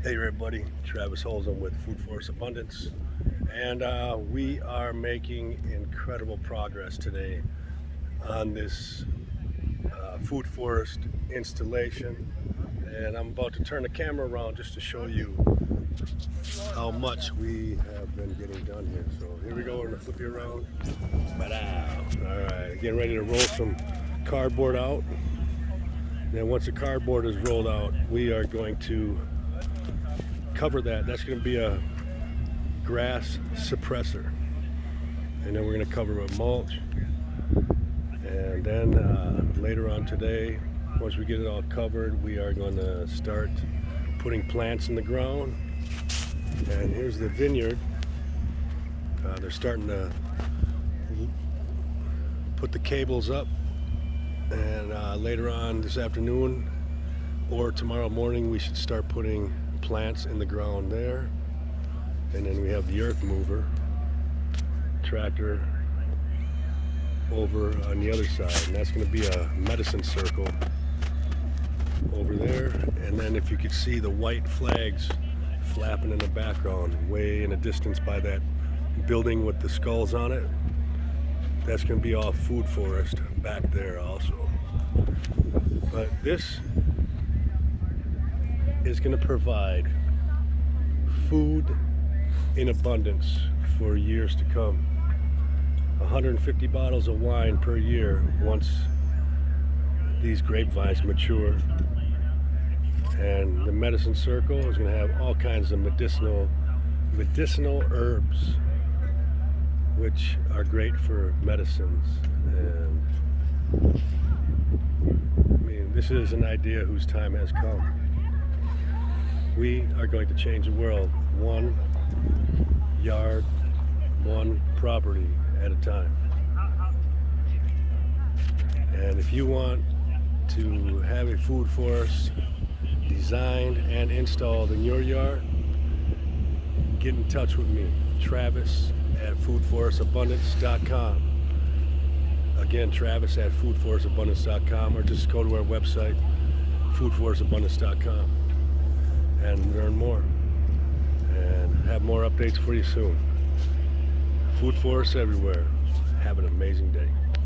Hey everybody, Travis Holzem with Food Forest Abundance, and we are making incredible progress today on this food forest installation. And I'm about to turn the camera around just to show you how much we have been getting done here. So here we go, we're gonna flip you around. Alright, getting ready to roll some cardboard out. Then once the cardboard is rolled out, we are going to cover that. That's going to be a grass suppressor, and then we're going to cover it with mulch. And then later on today, once we get it all covered, we are going to start putting plants in the ground. And here's the vineyard. They're starting to put the cables up, and later on this afternoon or tomorrow morning we should start putting plants in the ground there. And then we have the earth mover tractor over on the other side, and that's going to be a medicine circle over there. And then if you could see the white flags flapping in the background way in the distance by that building with the skulls on it, that's going to be all food forest back there also. But this is going to provide food in abundance for years to come. 150 bottles of wine per year once these grapevines mature. And the medicine circle is going to have all kinds of medicinal herbs, which are great for medicines. And I mean, this is an idea whose time has come. We are going to change the world one yard, one property at a time. And if you want to have a food forest designed and installed in your yard, get in touch with me, Travis at foodforestabundance.com. Again, Travis at foodforestabundance.com, or just go to our website, foodforestabundance.com, and learn more and have more updates for you soon. Food forests everywhere. Have an amazing day.